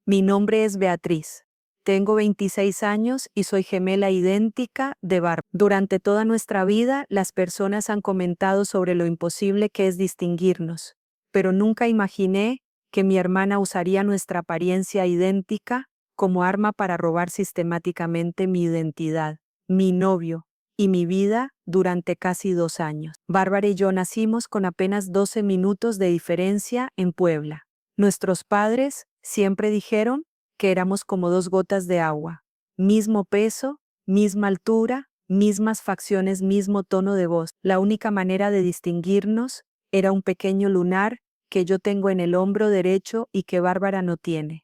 Mi nombre es Beatriz. Tengo 26 años y soy gemela idéntica de Bárbara. Durante toda nuestra vida, las personas han comentado sobre lo imposible que es distinguirnos, pero nunca imaginé que mi hermana usaría nuestra apariencia idéntica como arma para robar sistemáticamente mi identidad, mi novio y mi vida durante casi 2 años. Bárbara y yo nacimos con apenas 12 minutos de diferencia en Puebla. Nuestros padres siempre dijeron que éramos como 2 gotas de agua, mismo peso, misma altura, mismas facciones, mismo tono de voz. La única manera de distinguirnos era un pequeño lunar que yo tengo en el hombro derecho y que Bárbara no tiene.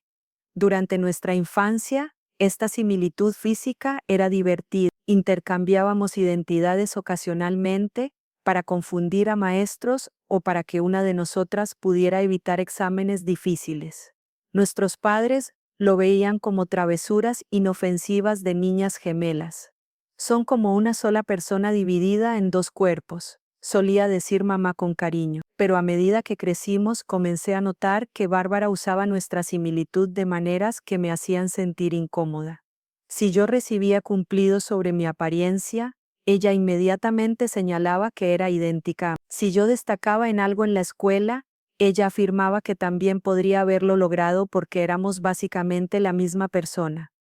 Durante nuestra infancia, esta similitud física era divertida. Intercambiábamos identidades ocasionalmente para confundir a maestros o para que una de nosotras pudiera evitar exámenes difíciles. Nuestros padres lo veían como travesuras inofensivas de niñas gemelas. Son como una sola persona dividida en 2 cuerpos, solía decir mamá con cariño. Pero a medida que crecimos comencé a notar que Bárbara usaba nuestra similitud de maneras que me hacían sentir incómoda. Si yo recibía cumplidos sobre mi apariencia, ella inmediatamente señalaba que era idéntica. Si yo destacaba en algo en la escuela, ella afirmaba que también podría haberlo logrado porque éramos básicamente la misma persona.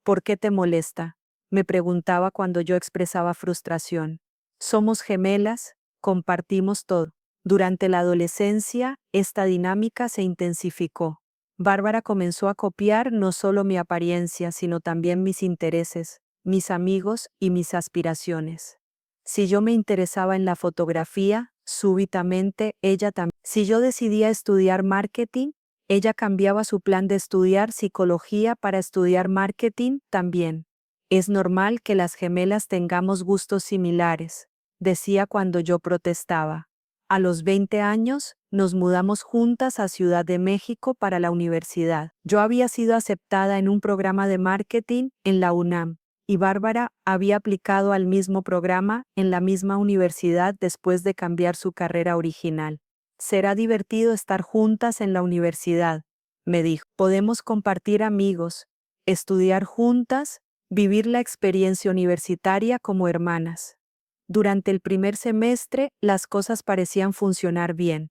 ¿Por qué te molesta?, me preguntaba cuando yo expresaba frustración. Somos gemelas, compartimos todo. Durante la adolescencia, esta dinámica se intensificó. Bárbara comenzó a copiar no solo mi apariencia, sino también mis intereses, mis amigos y mis aspiraciones. Si yo me interesaba en la fotografía, súbitamente ella también. Si yo decidía estudiar marketing, ella cambiaba su plan de estudiar psicología para estudiar marketing también. Es normal que las gemelas tengamos gustos similares, decía cuando yo protestaba. A los 20 años, nos mudamos juntas a Ciudad de México para la universidad. Yo había sido aceptada en un programa de marketing en la UNAM, y Bárbara había aplicado al mismo programa en la misma universidad después de cambiar su carrera original. Será divertido estar juntas en la universidad, me dijo. Podemos compartir amigos, estudiar juntas, vivir la experiencia universitaria como hermanas. Durante el primer semestre, las cosas parecían funcionar bien.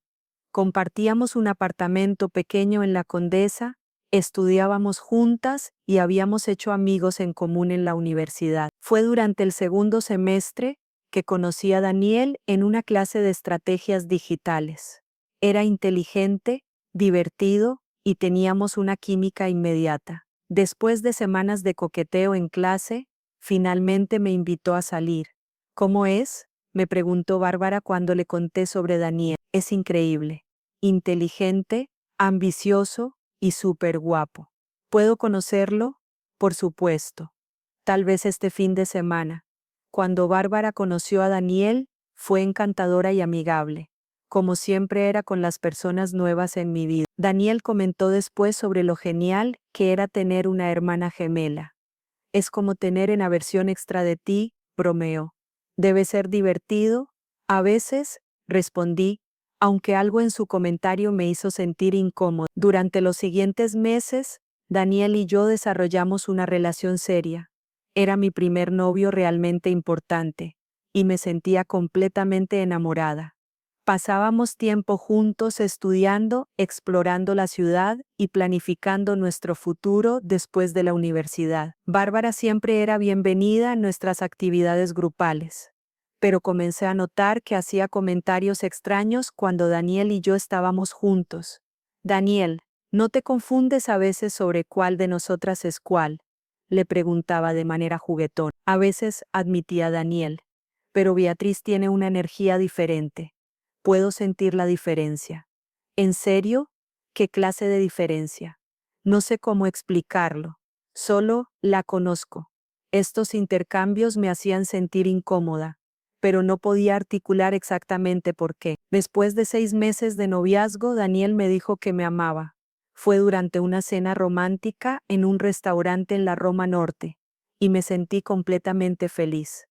Compartíamos un apartamento pequeño en la Condesa, estudiábamos juntas y habíamos hecho amigos en común en la universidad. Fue durante el segundo semestre que conocí a Daniel en una clase de estrategias digitales. Era inteligente, divertido y teníamos una química inmediata. Después de semanas de coqueteo en clase, finalmente me invitó a salir. ¿Cómo es?, me preguntó Bárbara cuando le conté sobre Daniel. Es increíble, inteligente, ambicioso y súper guapo. ¿Puedo conocerlo? Por supuesto. Tal vez este fin de semana. Cuando Bárbara conoció a Daniel, fue encantadora y amigable, como siempre era con las personas nuevas en mi vida. Daniel comentó después sobre lo genial que era tener una hermana gemela. Es como tener una versión extra de ti, bromeó. Debe ser divertido. A veces, respondí, aunque algo en su comentario me hizo sentir incómodo. Durante los siguientes meses, Daniel y yo desarrollamos una relación seria. Era mi primer novio realmente importante, y me sentía completamente enamorada. Pasábamos tiempo juntos estudiando, explorando la ciudad y planificando nuestro futuro después de la universidad. Bárbara siempre era bienvenida en nuestras actividades grupales, pero comencé a notar que hacía comentarios extraños cuando Daniel y yo estábamos juntos. Daniel, ¿no te confundes a veces sobre cuál de nosotras es cuál?, le preguntaba de manera juguetona. A veces, admitía Daniel, pero Beatriz tiene una energía diferente. Puedo sentir la diferencia. ¿En serio? ¿Qué clase de diferencia? No sé cómo explicarlo. Solo la conozco. Estos intercambios me hacían sentir incómoda, pero no podía articular exactamente por qué. Después de 6 meses de noviazgo, Daniel me dijo que me amaba. Fue durante una cena romántica en un restaurante en la Roma Norte, y me sentí completamente feliz.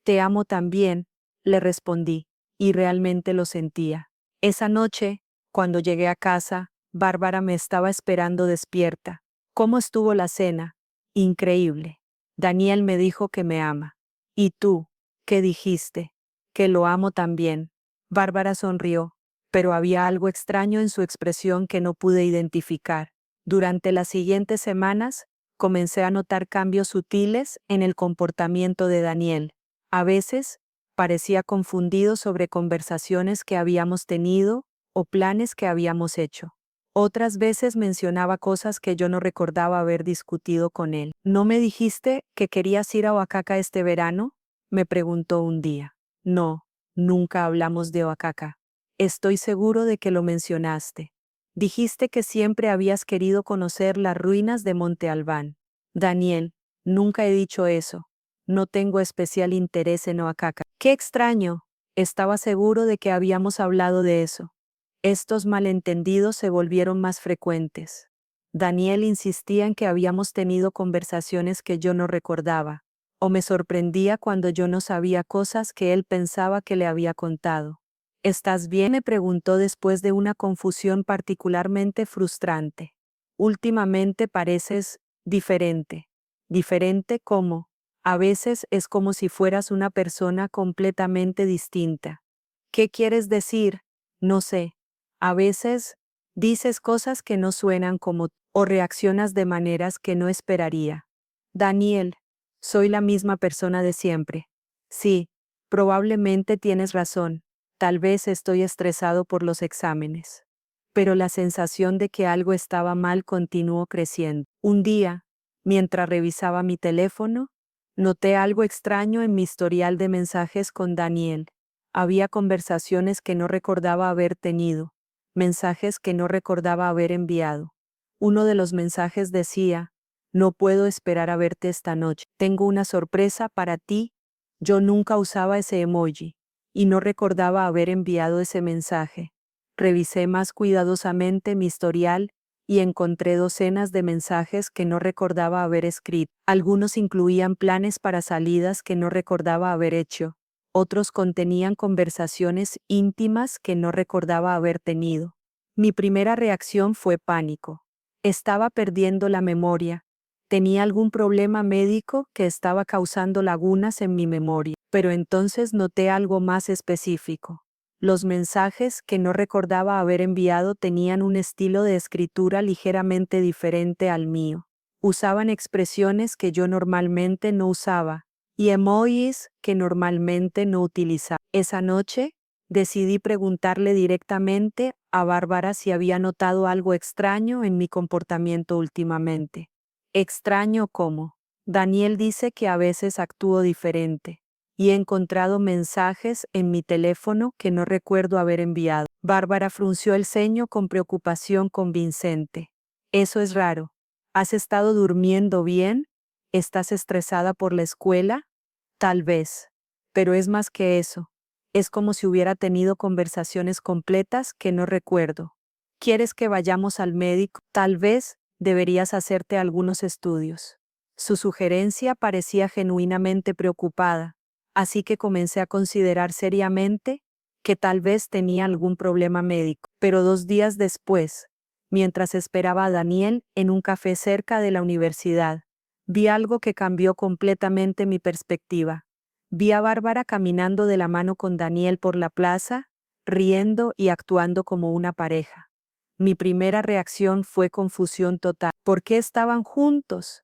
Te amo también, le respondí. Y realmente lo sentía. Esa noche, cuando llegué a casa, Bárbara me estaba esperando despierta, ¿Cómo estuvo la cena? Increíble. Daniel me dijo que me ama. ¿Y tú? ¿Qué dijiste? Que lo amo también. Bárbara sonrió, pero había algo extraño en su expresión que no pude identificar. Durante las siguientes semanas, comencé a notar cambios sutiles en el comportamiento de Daniel. A veces, parecía confundido sobre conversaciones que habíamos tenido o planes que habíamos hecho. Otras veces mencionaba cosas que yo no recordaba haber discutido con él. ¿No me dijiste que querías ir a Oaxaca este verano? Me preguntó un día. No, nunca hablamos de Oaxaca. Estoy seguro de que lo mencionaste. Dijiste que siempre habías querido conocer las ruinas de Monte Albán. Daniel, nunca he dicho eso. No tengo especial interés en Oaxaca. ¡Qué extraño! Estaba seguro de que habíamos hablado de eso. Estos malentendidos se volvieron más frecuentes. Daniel insistía en que habíamos tenido conversaciones que yo no recordaba, o me sorprendía cuando yo no sabía cosas que él pensaba que le había contado. ¿Estás bien?, me preguntó después de una confusión particularmente frustrante. Últimamente pareces diferente. ¿Diferente cómo? A veces es como si fueras una persona completamente distinta. ¿Qué quieres decir? No sé. A veces dices cosas que no suenan como o reaccionas de maneras que no esperaría. Daniel, soy la misma persona de siempre. Sí, probablemente tienes razón. Tal vez estoy estresado por los exámenes. Pero la sensación de que algo estaba mal continuó creciendo. Un día, mientras revisaba mi teléfono, noté algo extraño en mi historial de mensajes con Daniel. Había conversaciones que no recordaba haber tenido, mensajes que no recordaba haber enviado. Uno de los mensajes decía: no puedo esperar a verte esta noche. Tengo una sorpresa para ti. Yo nunca usaba ese emoji y no recordaba haber enviado ese mensaje. Revisé más cuidadosamente mi historial y encontré docenas de mensajes que no recordaba haber escrito. Algunos incluían planes para salidas que no recordaba haber hecho. Otros contenían conversaciones íntimas que no recordaba haber tenido. Mi primera reacción fue pánico. Estaba perdiendo la memoria. Tenía algún problema médico que estaba causando lagunas en mi memoria. Pero entonces noté algo más específico. Los mensajes que no recordaba haber enviado tenían un estilo de escritura ligeramente diferente al mío. Usaban expresiones que yo normalmente no usaba y emojis que normalmente no utilizaba. Esa noche, decidí preguntarle directamente a Bárbara si había notado algo extraño en mi comportamiento últimamente. ¿Extraño cómo? Daniel dice que a veces actúo diferente y he encontrado mensajes en mi teléfono que no recuerdo haber enviado. Bárbara frunció el ceño con preocupación convincente. Eso es raro. ¿Has estado durmiendo bien? ¿Estás estresada por la escuela? Tal vez. Pero es más que eso. Es como si hubiera tenido conversaciones completas que no recuerdo. ¿Quieres que vayamos al médico? Tal vez deberías hacerte algunos estudios. Su sugerencia parecía genuinamente preocupada, así que comencé a considerar seriamente que tal vez tenía algún problema médico. Pero 2 días después, mientras esperaba a Daniel en un café cerca de la universidad, vi algo que cambió completamente mi perspectiva. Vi a Bárbara caminando de la mano con Daniel por la plaza, riendo y actuando como una pareja. Mi primera reacción fue confusión total. ¿Por qué estaban juntos?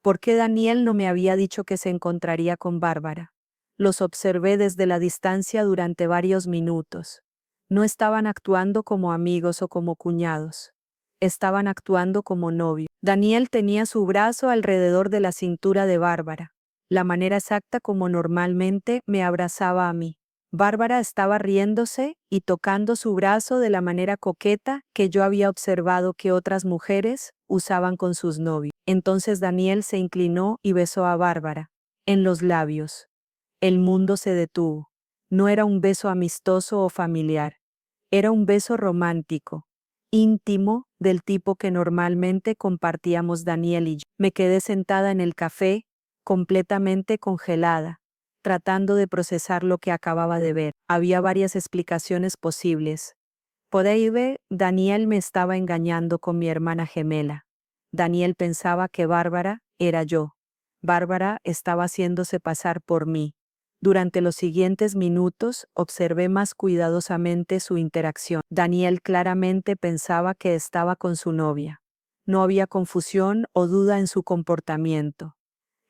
¿Por qué Daniel no me había dicho que se encontraría con Bárbara? Los observé desde la distancia durante varios minutos. No estaban actuando como amigos o como cuñados. Estaban actuando como novios. Daniel tenía su brazo alrededor de la cintura de Bárbara, la manera exacta como normalmente me abrazaba a mí. Bárbara estaba riéndose y tocando su brazo de la manera coqueta que yo había observado que otras mujeres usaban con sus novios. Entonces Daniel se inclinó y besó a Bárbara en los labios. El mundo se detuvo. No era un beso amistoso o familiar. Era un beso romántico, íntimo, del tipo que normalmente compartíamos Daniel y yo. Me quedé sentada en el café, completamente congelada, tratando de procesar lo que acababa de ver. Había varias explicaciones posibles. Por ahí Daniel me estaba engañando con mi hermana gemela. Daniel pensaba que Bárbara era yo. Bárbara estaba haciéndose pasar por mí. Durante los siguientes minutos observé más cuidadosamente su interacción. Daniel claramente pensaba que estaba con su novia. No había confusión o duda en su comportamiento.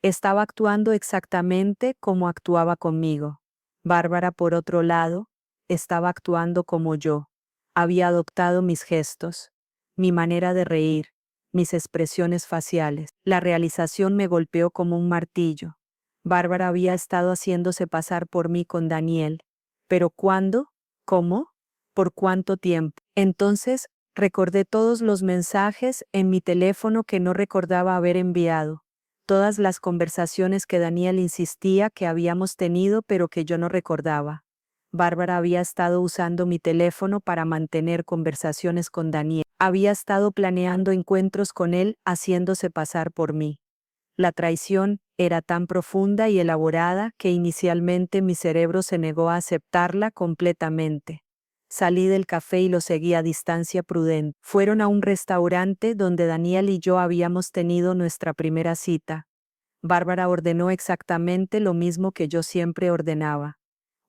Estaba actuando exactamente como actuaba conmigo. Bárbara, por otro lado, estaba actuando como yo. Había adoptado mis gestos, mi manera de reír, mis expresiones faciales. La realización me golpeó como un martillo. Bárbara había estado haciéndose pasar por mí con Daniel. ¿Pero cuándo? ¿Cómo? ¿Por cuánto tiempo? Entonces, recordé todos los mensajes en mi teléfono que no recordaba haber enviado. Todas las conversaciones que Daniel insistía que habíamos tenido pero que yo no recordaba. Bárbara había estado usando mi teléfono para mantener conversaciones con Daniel. Había estado planeando encuentros con él, haciéndose pasar por mí. La traición era tan profunda y elaborada que inicialmente mi cerebro se negó a aceptarla completamente. Salí del café y lo seguí a distancia prudente. Fueron a un restaurante donde Daniel y yo habíamos tenido nuestra primera cita. Bárbara ordenó exactamente lo mismo que yo siempre ordenaba.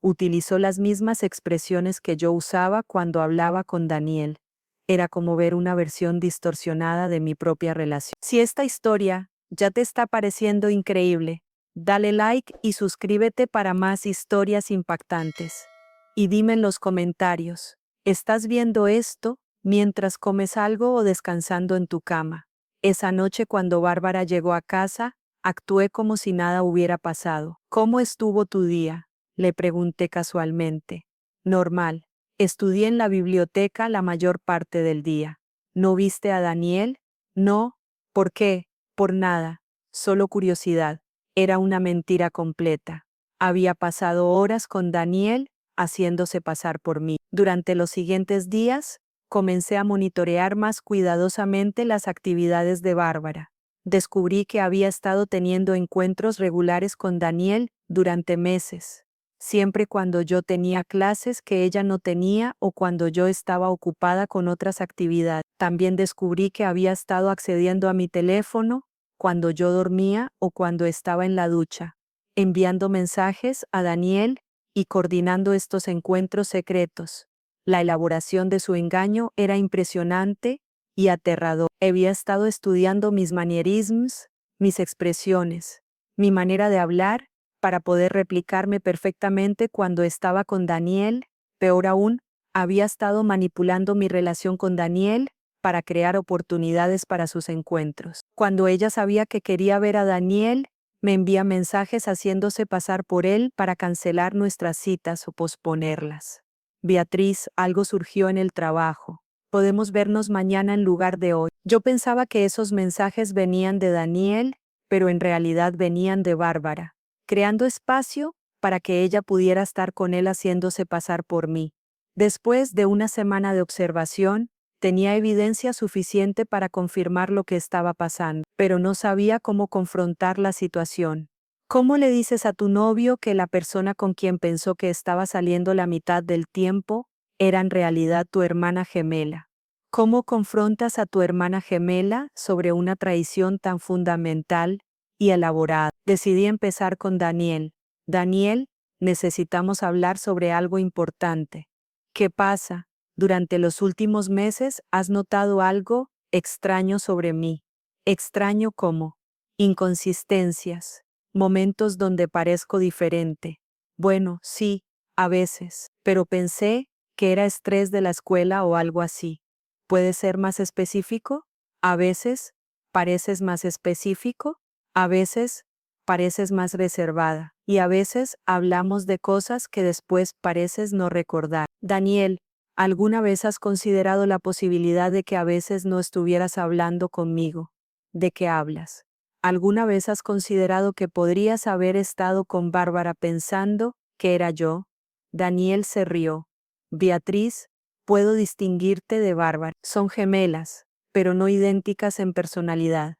Utilizó las mismas expresiones que yo usaba cuando hablaba con Daniel. Era como ver una versión distorsionada de mi propia relación. Si esta historia ya te está pareciendo increíble, dale like y suscríbete para más historias impactantes. Y dime en los comentarios, ¿estás viendo esto mientras comes algo o descansando en tu cama? Esa noche cuando Bárbara llegó a casa, actué como si nada hubiera pasado. ¿Cómo estuvo tu día?, le pregunté casualmente. Normal. Estudié en la biblioteca la mayor parte del día. ¿No viste a Daniel? No. ¿Por qué? Por nada. Solo curiosidad. Era una mentira completa. Había pasado horas con Daniel, haciéndose pasar por mí. Durante los siguientes días, comencé a monitorear más cuidadosamente las actividades de Bárbara. Descubrí que había estado teniendo encuentros regulares con Daniel durante meses. Siempre cuando yo tenía clases que ella no tenía o cuando yo estaba ocupada con otras actividades. También descubrí que había estado accediendo a mi teléfono cuando yo dormía o cuando estaba en la ducha, enviando mensajes a Daniel y coordinando estos encuentros secretos. La elaboración de su engaño era impresionante y aterrador. Había estado estudiando mis manierismos, mis expresiones, mi manera de hablar, para poder replicarme perfectamente cuando estaba con Daniel. Peor aún, había estado manipulando mi relación con Daniel para crear oportunidades para sus encuentros. Cuando ella sabía que quería ver a Daniel, me envía mensajes haciéndose pasar por él para cancelar nuestras citas o posponerlas. Beatriz, algo surgió en el trabajo. Podemos vernos mañana en lugar de hoy. Yo pensaba que esos mensajes venían de Daniel, pero en realidad venían de Bárbara, creando espacio para que ella pudiera estar con él haciéndose pasar por mí. Después de una semana de observación, tenía evidencia suficiente para confirmar lo que estaba pasando, pero no sabía cómo confrontar la situación. ¿Cómo le dices a tu novio que la persona con quien pensó que estaba saliendo la mitad del tiempo era en realidad tu hermana gemela? ¿Cómo confrontas a tu hermana gemela sobre una traición tan fundamental y elaborada? Decidí empezar con Daniel. Daniel, necesitamos hablar sobre algo importante. ¿Qué pasa? Durante los últimos meses has notado algo extraño sobre mí. ¿Extraño cómo? Inconsistencias, momentos donde parezco diferente. Bueno, sí, a veces, pero pensé que era estrés de la escuela o algo así. ¿Puede ser más específico? A veces, pareces más específico. A veces, pareces más reservada. Y a veces, hablamos de cosas que después pareces no recordar. Daniel, ¿alguna vez has considerado la posibilidad de que a veces no estuvieras hablando conmigo? ¿De qué hablas? ¿Alguna vez has considerado que podrías haber estado con Bárbara pensando que era yo? Daniel se rió. Beatriz, puedo distinguirte de Bárbara. Son gemelas, pero no idénticas en personalidad.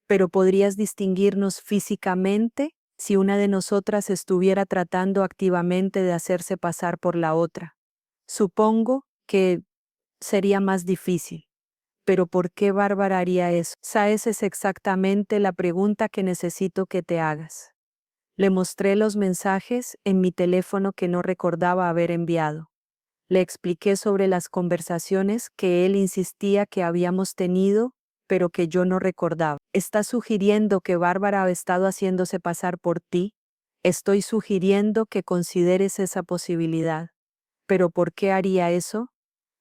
Pero podrías distinguirnos físicamente si una de nosotras estuviera tratando activamente de hacerse pasar por la otra. Supongo que sería más difícil. ¿Pero por qué Bárbara haría eso? Esa es exactamente la pregunta que necesito que te hagas. Le mostré los mensajes en mi teléfono que no recordaba haber enviado. Le expliqué sobre las conversaciones que él insistía que habíamos tenido, pero que yo no recordaba. ¿Estás sugiriendo que Bárbara ha estado haciéndose pasar por ti? Estoy sugiriendo que consideres esa posibilidad. ¿Pero por qué haría eso?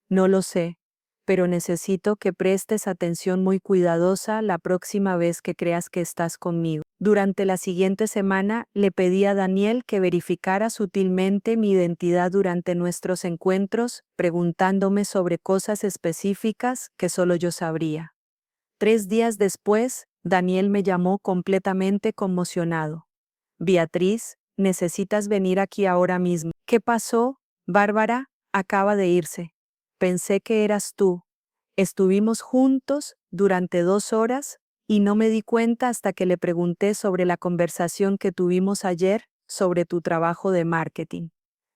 No lo sé, pero necesito que prestes atención muy cuidadosa la próxima vez que creas que estás conmigo. Durante la siguiente semana le pedí a Daniel que verificara sutilmente mi identidad durante nuestros encuentros, preguntándome sobre cosas específicas que solo yo sabría. 3 días después, Daniel me llamó completamente conmocionado. Beatriz, necesitas venir aquí ahora mismo. ¿Qué pasó? Bárbara acaba de irse. Pensé que eras tú. Estuvimos juntos durante 2 horas y no me di cuenta hasta que le pregunté sobre la conversación que tuvimos ayer sobre tu trabajo de marketing.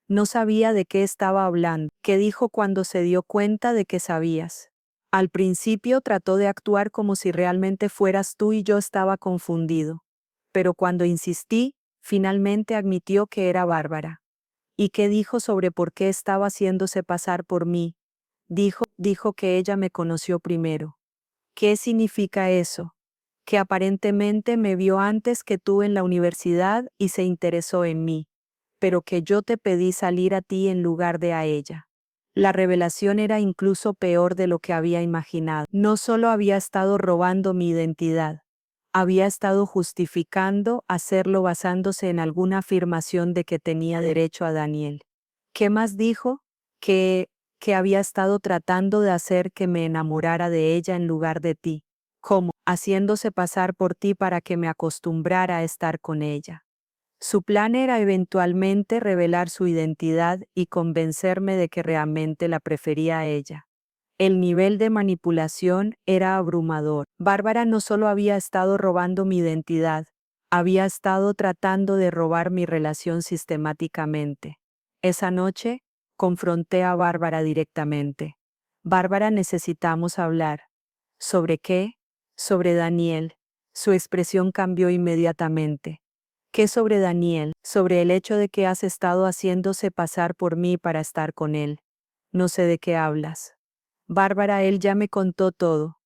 No sabía de qué estaba hablando. ¿Qué dijo cuando se dio cuenta de que sabías? Al principio trató de actuar como si realmente fueras tú y yo estaba confundido. Pero cuando insistí, finalmente admitió que era Bárbara. ¿Y qué dijo sobre por qué estaba haciéndose pasar por mí? Dijo que ella me conoció primero. ¿Qué significa eso? Que aparentemente me vio antes que tú en la universidad y se interesó en mí, pero que yo te pedí salir a ti en lugar de a ella. La revelación era incluso peor de lo que había imaginado. No solo había estado robando mi identidad, había estado justificando hacerlo basándose en alguna afirmación de que tenía derecho a Daniel. ¿Qué más dijo? Que había estado tratando de hacer que me enamorara de ella en lugar de ti. ¿Cómo? Haciéndose pasar por ti para que me acostumbrara a estar con ella. Su plan era eventualmente revelar su identidad y convencerme de que realmente la prefería a ella. El nivel de manipulación era abrumador. Bárbara no solo había estado robando mi identidad, había estado tratando de robar mi relación sistemáticamente. Esa noche, confronté a Bárbara directamente. Bárbara, necesitamos hablar. ¿Sobre qué? Sobre Daniel. Su expresión cambió inmediatamente. ¿Qué sobre Daniel? Sobre el hecho de que has estado haciéndose pasar por mí para estar con él. No sé de qué hablas. Bárbara, él ya me contó todo.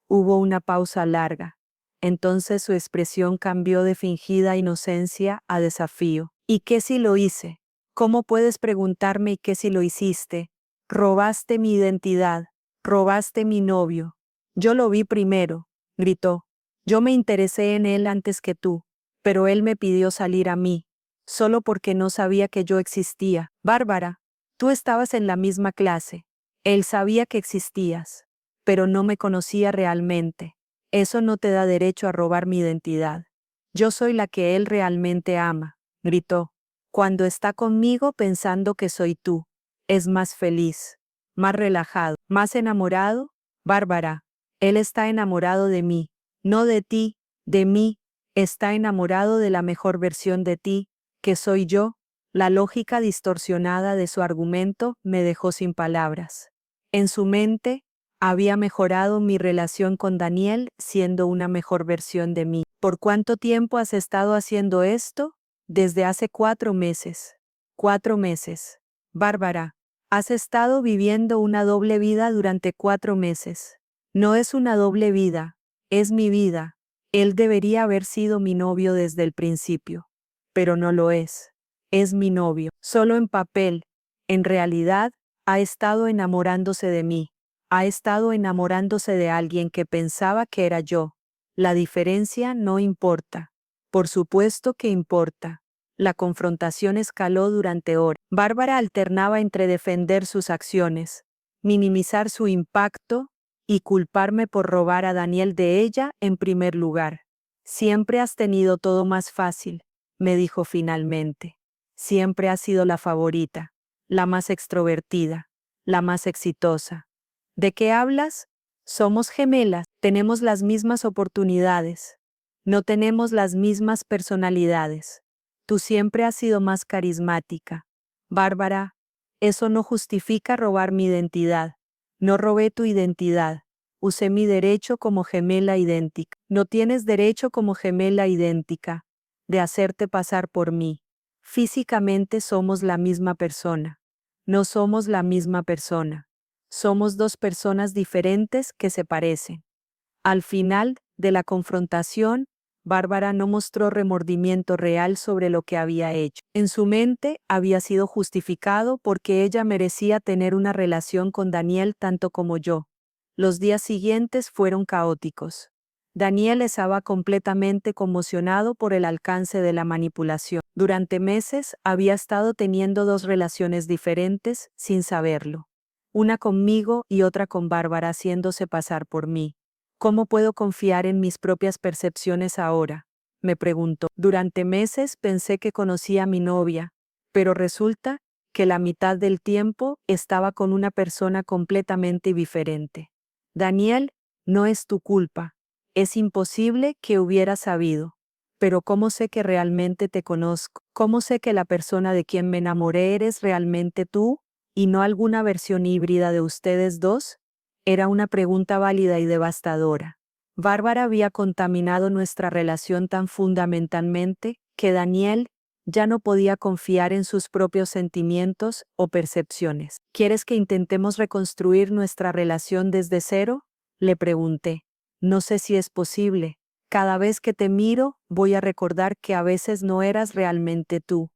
Hubo una pausa larga. Entonces su expresión cambió de fingida inocencia a desafío. ¿Y qué si lo hice? ¿Cómo puedes preguntarme y qué si lo hiciste? Robaste mi identidad. Robaste mi novio. Yo lo vi primero, gritó. Yo me interesé en él antes que tú, pero él me pidió salir a mí, solo porque no sabía que yo existía. Bárbara, tú estabas en la misma clase. Él sabía que existías, pero no me conocía realmente. Eso no te da derecho a robar mi identidad. Yo soy la que él realmente ama, gritó. Cuando está conmigo pensando que soy tú, es más feliz, más relajado, más enamorado. Bárbara, él está enamorado de mí, no de ti, de mí. Está enamorado de la mejor versión de ti, que soy yo. La lógica distorsionada de su argumento me dejó sin palabras. En su mente, había mejorado mi relación con Daniel siendo una mejor versión de mí. ¿Por cuánto tiempo has estado haciendo esto? Desde hace 4 meses. 4 meses. Bárbara, has estado viviendo una doble vida durante 4 meses. No es una doble vida, es mi vida. Él debería haber sido mi novio desde el principio, pero no lo es. Es mi novio, solo en papel. En realidad, ha estado enamorándose de mí. Ha estado enamorándose de alguien que pensaba que era yo. La diferencia no importa. Por supuesto que importa. La confrontación escaló durante horas. Bárbara alternaba entre defender sus acciones, minimizar su impacto y culparme por robar a Daniel de ella en primer lugar. Siempre has tenido todo más fácil, me dijo finalmente. Siempre has sido la favorita, la más extrovertida, la más exitosa. ¿De qué hablas? Somos gemelas, tenemos las mismas oportunidades. No tenemos las mismas personalidades. Tú siempre has sido más carismática. Bárbara, eso no justifica robar mi identidad. No robé tu identidad. Usé mi derecho como gemela idéntica. No tienes derecho como gemela idéntica de hacerte pasar por mí. Físicamente somos la misma persona. No somos la misma persona. Somos dos personas diferentes que se parecen. Al final de la confrontación, Bárbara no mostró remordimiento real sobre lo que había hecho. En su mente había sido justificado porque ella merecía tener una relación con Daniel tanto como yo. Los días siguientes fueron caóticos. Daniel estaba completamente conmocionado por el alcance de la manipulación. Durante meses había estado teniendo dos relaciones diferentes sin saberlo. Una conmigo y otra con Bárbara haciéndose pasar por mí. ¿Cómo puedo confiar en mis propias percepciones ahora?, me preguntó. Durante meses pensé que conocía a mi novia, pero resulta que la mitad del tiempo estaba con una persona completamente diferente. Daniel, no es tu culpa. Es imposible que hubiera sabido. Pero ¿cómo sé que realmente te conozco? ¿Cómo sé que la persona de quien me enamoré eres realmente tú y no alguna versión híbrida de ustedes dos? Era una pregunta válida y devastadora. Bárbara había contaminado nuestra relación tan fundamentalmente que Daniel ya no podía confiar en sus propios sentimientos o percepciones. ¿Quieres que intentemos reconstruir nuestra relación desde cero?, le pregunté. No sé si es posible. Cada vez que te miro, voy a recordar que a veces no eras realmente tú.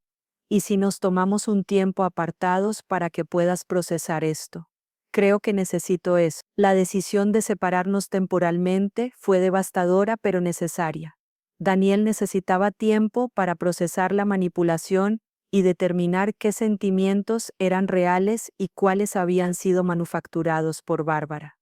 ¿Y si nos tomamos un tiempo apartados para que puedas procesar esto? Creo que necesito eso. La decisión de separarnos temporalmente fue devastadora pero necesaria. Daniel necesitaba tiempo para procesar la manipulación y determinar qué sentimientos eran reales y cuáles habían sido manufacturados por Bárbara.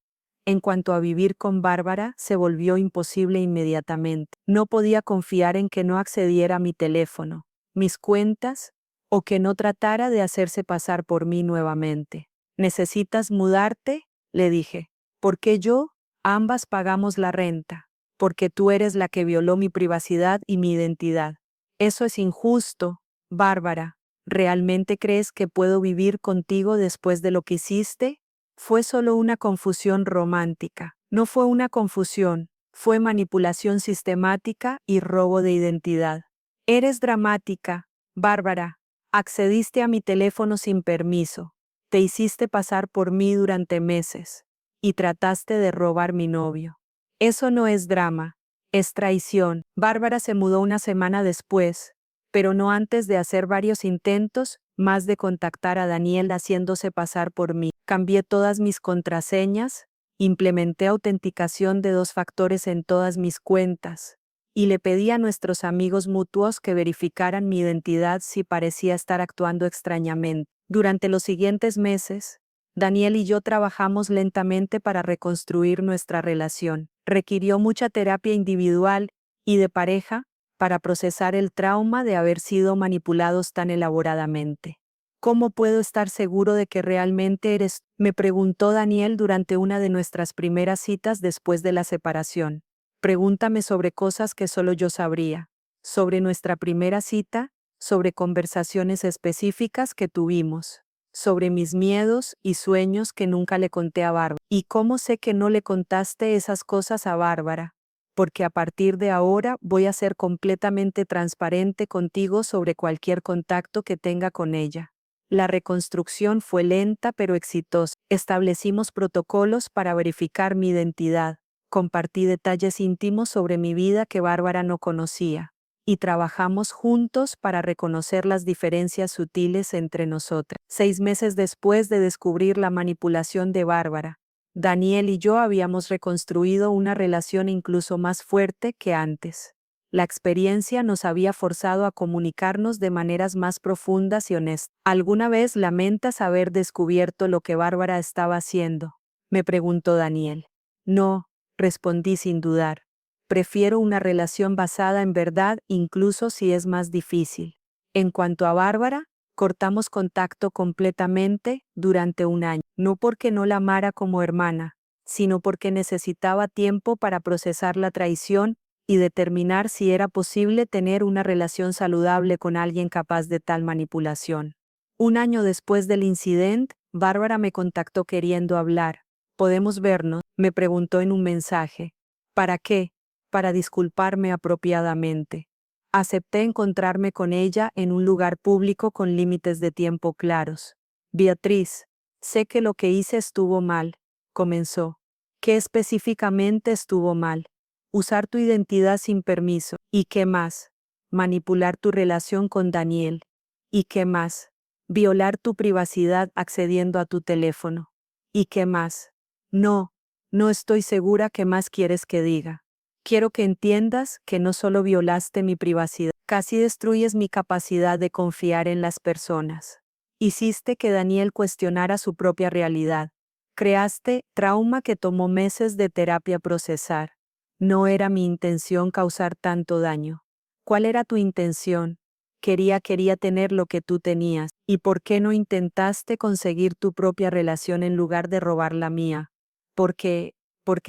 En cuanto a vivir con Bárbara, se volvió imposible inmediatamente. No podía confiar en que no accediera a mi teléfono, mis cuentas, o que no tratara de hacerse pasar por mí nuevamente. ¿Necesitas mudarte?, le dije. Porque yo, ambas pagamos la renta. Porque tú eres la que violó mi privacidad y mi identidad. Eso es injusto, Bárbara. ¿Realmente crees que puedo vivir contigo después de lo que hiciste? Fue solo una confusión romántica. No fue una confusión, fue manipulación sistemática y robo de identidad. Eres dramática, Bárbara. Accediste a mi teléfono sin permiso. Te hiciste pasar por mí durante meses. Y trataste de robar mi novio. Eso no es drama, es traición. Bárbara se mudó una semana después, pero no antes de hacer varios intentos más de contactar a Daniel haciéndose pasar por mí. Cambié todas mis contraseñas, implementé autenticación de 2 factores en todas mis cuentas, y le pedí a nuestros amigos mutuos que verificaran mi identidad si parecía estar actuando extrañamente. Durante los siguientes meses, Daniel y yo trabajamos lentamente para reconstruir nuestra relación. Requirió mucha terapia individual y de pareja para procesar el trauma de haber sido manipulados tan elaboradamente. ¿Cómo puedo estar seguro de que realmente eres tú?, me preguntó Daniel durante una de nuestras primeras citas después de la separación. Pregúntame sobre cosas que solo yo sabría. Sobre nuestra primera cita, sobre conversaciones específicas que tuvimos, sobre mis miedos y sueños que nunca le conté a Bárbara. ¿Y cómo sé que no le contaste esas cosas a Bárbara? Porque a partir de ahora voy a ser completamente transparente contigo sobre cualquier contacto que tenga con ella. La reconstrucción fue lenta pero exitosa. Establecimos protocolos para verificar mi identidad. Compartí detalles íntimos sobre mi vida que Bárbara no conocía. Y trabajamos juntos para reconocer las diferencias sutiles entre nosotras. 6 meses después de descubrir la manipulación de Bárbara, Daniel y yo habíamos reconstruido una relación incluso más fuerte que antes. La experiencia nos había forzado a comunicarnos de maneras más profundas y honestas. ¿Alguna vez lamentas haber descubierto lo que Bárbara estaba haciendo?, me preguntó Daniel. No, respondí sin dudar. Prefiero una relación basada en verdad incluso si es más difícil. En cuanto a Bárbara, cortamos contacto completamente durante 1 año, no porque no la amara como hermana, sino porque necesitaba tiempo para procesar la traición y determinar si era posible tener una relación saludable con alguien capaz de tal manipulación. 1 año después del incidente, Bárbara me contactó queriendo hablar. ¿Podemos vernos?, me preguntó en un mensaje. ¿Para qué? Para disculparme apropiadamente. Acepté encontrarme con ella en un lugar público con límites de tiempo claros. Beatriz, sé que lo que hice estuvo mal, comenzó. ¿Qué específicamente estuvo mal? Usar tu identidad sin permiso. ¿Y qué más? Manipular tu relación con Daniel. ¿Y qué más? Violar tu privacidad accediendo a tu teléfono. ¿Y qué más? No, no estoy segura qué más quieres que diga. Quiero que entiendas que no solo violaste mi privacidad, casi destruyes mi capacidad de confiar en las personas. Hiciste que Daniel cuestionara su propia realidad. Creaste trauma que tomó meses de terapia procesar. No era mi intención causar tanto daño. ¿Cuál era tu intención? Quería tener lo que tú tenías. ¿Y por qué no intentaste conseguir tu propia relación en lugar de robar la mía? Porque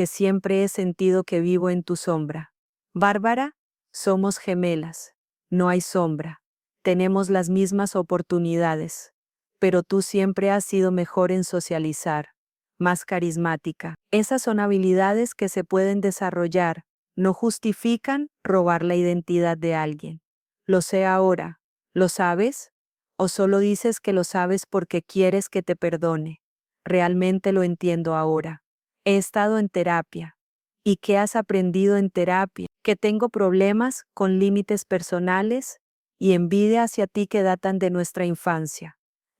siempre he sentido que vivo en tu sombra. Bárbara, somos gemelas. No hay sombra. Tenemos las mismas oportunidades. Pero tú siempre has sido mejor en socializar, más carismática. Esas son habilidades que se pueden desarrollar, no justifican robar la identidad de alguien. Lo sé ahora. ¿Lo sabes? ¿O solo dices que lo sabes porque quieres que te perdone? Realmente lo entiendo ahora. He estado en terapia. ¿Y qué has aprendido en terapia? Que tengo problemas con límites personales y envidia hacia ti que datan de nuestra infancia.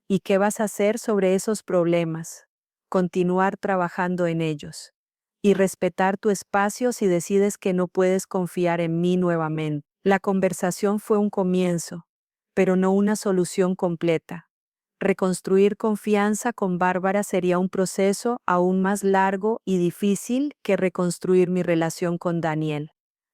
¿Y qué vas a hacer sobre esos problemas? Continuar trabajando en ellos. Y respetar tu espacio si decides que no puedes confiar en mí nuevamente. La conversación fue un comienzo, pero no una solución completa. Reconstruir confianza con Bárbara sería un proceso aún más largo y difícil que reconstruir mi relación con Daniel.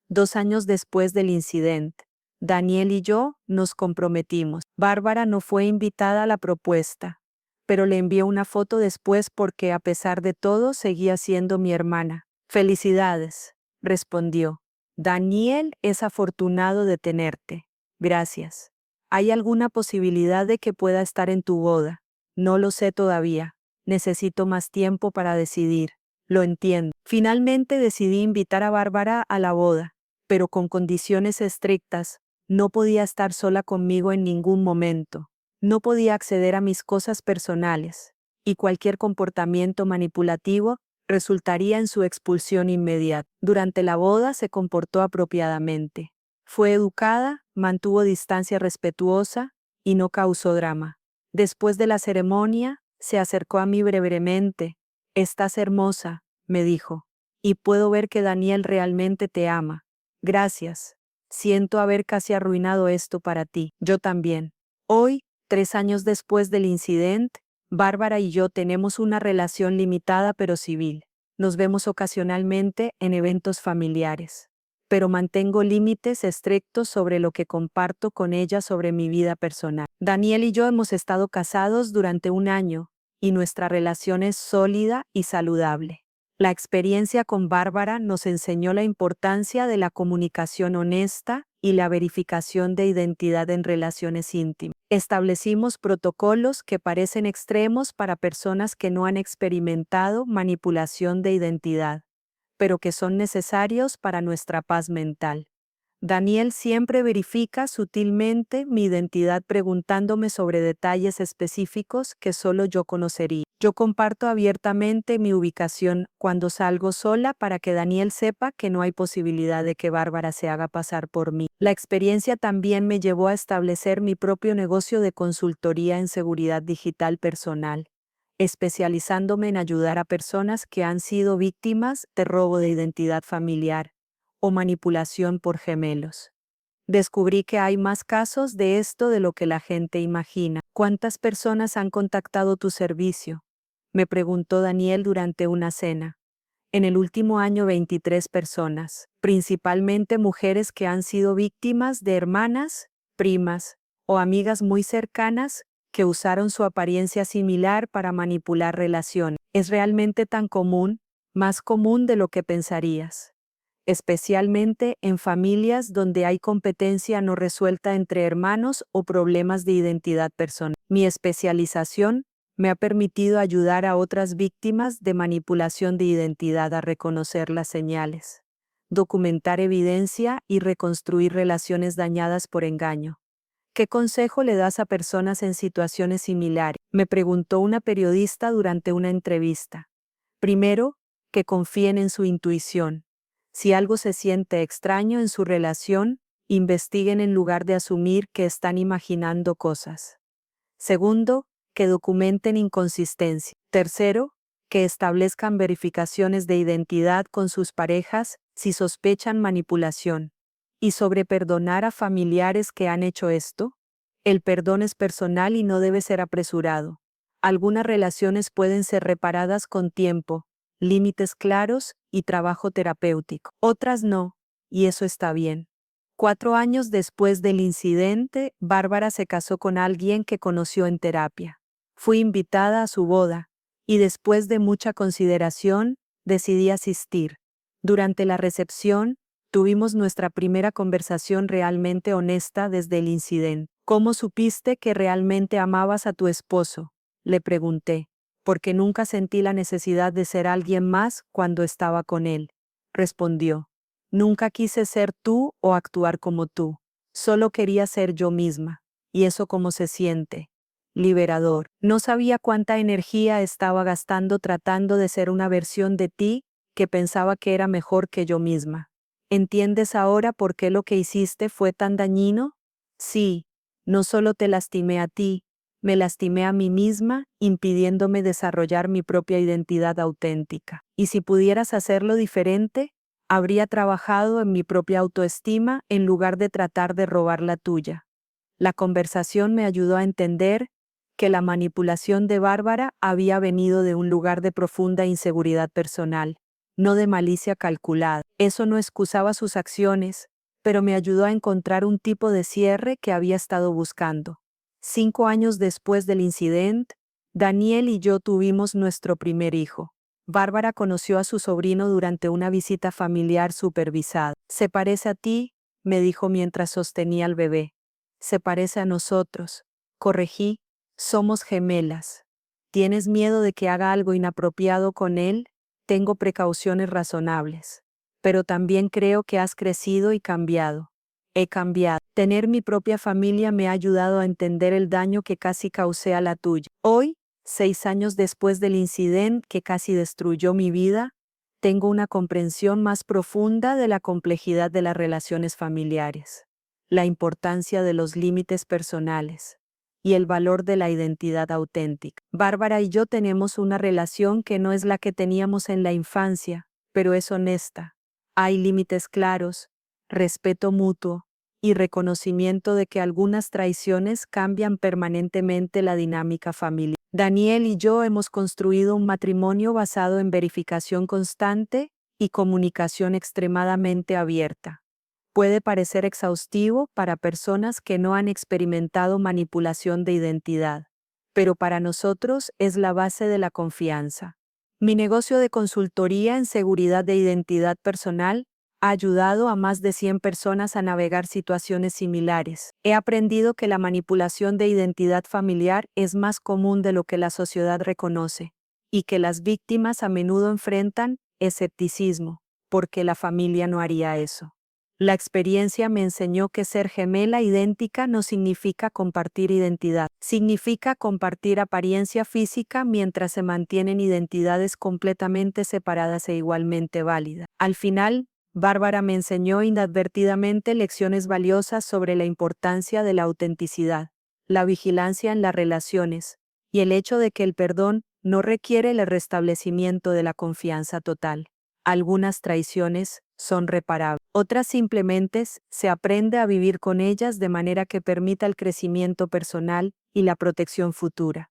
2 años después del incidente, Daniel y yo nos comprometimos. Bárbara no fue invitada a la propuesta, pero le envié una foto después porque a pesar de todo seguía siendo mi hermana. Felicidades, respondió. Daniel es afortunado de tenerte. Gracias. ¿Hay alguna posibilidad de que pueda estar en tu boda? No lo sé todavía. Necesito más tiempo para decidir. Lo entiendo. Finalmente decidí invitar a Bárbara a la boda, pero con condiciones estrictas. No podía estar sola conmigo en ningún momento. No podía acceder a mis cosas personales, y cualquier comportamiento manipulativo resultaría en su expulsión inmediata. Durante la boda se comportó apropiadamente. Fue educada, mantuvo distancia respetuosa y no causó drama. Después de la ceremonia, se acercó a mí brevemente. «Estás hermosa», me dijo, «y puedo ver que Daniel realmente te ama. Gracias. Siento haber casi arruinado esto para ti. Yo también». Hoy, 3 años después del incidente, Bárbara y yo tenemos una relación limitada pero civil. Nos vemos ocasionalmente en eventos familiares, pero mantengo límites estrictos sobre lo que comparto con ella sobre mi vida personal. Daniel y yo hemos estado casados durante 1 año, y nuestra relación es sólida y saludable. La experiencia con Bárbara nos enseñó la importancia de la comunicación honesta y la verificación de identidad en relaciones íntimas. Establecimos protocolos que parecen extremos para personas que no han experimentado manipulación de identidad, pero que son necesarios para nuestra paz mental. Daniel siempre verifica sutilmente mi identidad preguntándome sobre detalles específicos que solo yo conocería. Yo comparto abiertamente mi ubicación cuando salgo sola para que Daniel sepa que no hay posibilidad de que Bárbara se haga pasar por mí. La experiencia también me llevó a establecer mi propio negocio de consultoría en seguridad digital personal, especializándome en ayudar a personas que han sido víctimas de robo de identidad familiar o manipulación por gemelos. Descubrí que hay más casos de esto de lo que la gente imagina. ¿Cuántas personas han contactado tu servicio?, me preguntó Daniel durante una cena. En el último año 23 personas, principalmente mujeres que han sido víctimas de hermanas, primas o amigas muy cercanas que usaron su apariencia similar para manipular relaciones. ¿Es realmente tan común? Más común de lo que pensarías, especialmente en familias donde hay competencia no resuelta entre hermanos o problemas de identidad personal. Mi especialización Me ha permitido ayudar a otras víctimas de manipulación de identidad a reconocer las señales, documentar evidencia y reconstruir relaciones dañadas por engaño. ¿Qué consejo le das a personas en situaciones similares?, me preguntó una periodista durante una entrevista. Primero, que confíen en su intuición. Si algo se siente extraño en su relación, investiguen en lugar de asumir que están imaginando cosas. Segundo, que documenten inconsistencia. Tercero, que establezcan verificaciones de identidad con sus parejas si sospechan manipulación. Y sobre perdonar a familiares que han hecho esto, el perdón es personal y no debe ser apresurado. Algunas relaciones pueden ser reparadas con tiempo, límites claros y trabajo terapéutico. Otras no, y eso está bien. 4 años después del incidente, Bárbara se casó con alguien que conoció en terapia. Fui invitada a su boda, y después de mucha consideración, decidí asistir. Durante la recepción, tuvimos nuestra primera conversación realmente honesta desde el incidente. ¿Cómo supiste que realmente amabas a tu esposo?, le pregunté, porque nunca sentí la necesidad de ser alguien más cuando estaba con él, respondió. Nunca quise ser tú o actuar como tú. Solo quería ser yo misma. ¿Y eso cómo se siente? Liberador. No sabía cuánta energía estaba gastando tratando de ser una versión de ti que pensaba que era mejor que yo misma. ¿Entiendes ahora por qué lo que hiciste fue tan dañino? Sí, no solo te lastimé a ti, me lastimé a mí misma, impidiéndome desarrollar mi propia identidad auténtica. Y si pudieras hacerlo diferente, habría trabajado en mi propia autoestima en lugar de tratar de robar la tuya. La conversación me ayudó a entender que la manipulación de Bárbara había venido de un lugar de profunda inseguridad personal, no de malicia calculada. Eso no excusaba sus acciones, pero me ayudó a encontrar un tipo de cierre que había estado buscando. 5 años después del incidente, Daniel y yo tuvimos nuestro primer hijo. Bárbara conoció a su sobrino durante una visita familiar supervisada. «Se parece a ti», me dijo mientras sostenía al bebé. «Se parece a nosotros», corregí. «Somos gemelas». «¿Tienes miedo de que haga algo inapropiado con él?» «Tengo precauciones razonables. Pero también creo que has crecido y cambiado». «He cambiado. Tener mi propia familia me ha ayudado a entender el daño que casi causé a la tuya. Hoy, 6 años después del incidente que casi destruyó mi vida, tengo una comprensión más profunda de la complejidad de las relaciones familiares, la importancia de los límites personales y el valor de la identidad auténtica. Bárbara y yo tenemos una relación que no es la que teníamos en la infancia, pero es honesta. Hay límites claros, respeto mutuo y reconocimiento de que algunas traiciones cambian permanentemente la dinámica familiar. Daniel y yo hemos construido un matrimonio basado en verificación constante y comunicación extremadamente abierta. Puede parecer exhaustivo para personas que no han experimentado manipulación de identidad, pero para nosotros es la base de la confianza. Mi negocio de consultoría en seguridad de identidad personal ha ayudado a más de 100 personas a navegar situaciones similares. He aprendido que la manipulación de identidad familiar es más común de lo que la sociedad reconoce, y que las víctimas a menudo enfrentan escepticismo, porque la familia no haría eso. La experiencia me enseñó que ser gemela idéntica no significa compartir identidad. Significa compartir apariencia física mientras se mantienen identidades completamente separadas e igualmente válidas. Al final, Bárbara me enseñó inadvertidamente lecciones valiosas sobre la importancia de la autenticidad, la vigilancia en las relaciones, y el hecho de que el perdón no requiere el restablecimiento de la confianza total. Algunas traiciones son reparables, otras simplemente se aprende a vivir con ellas de manera que permita el crecimiento personal y la protección futura.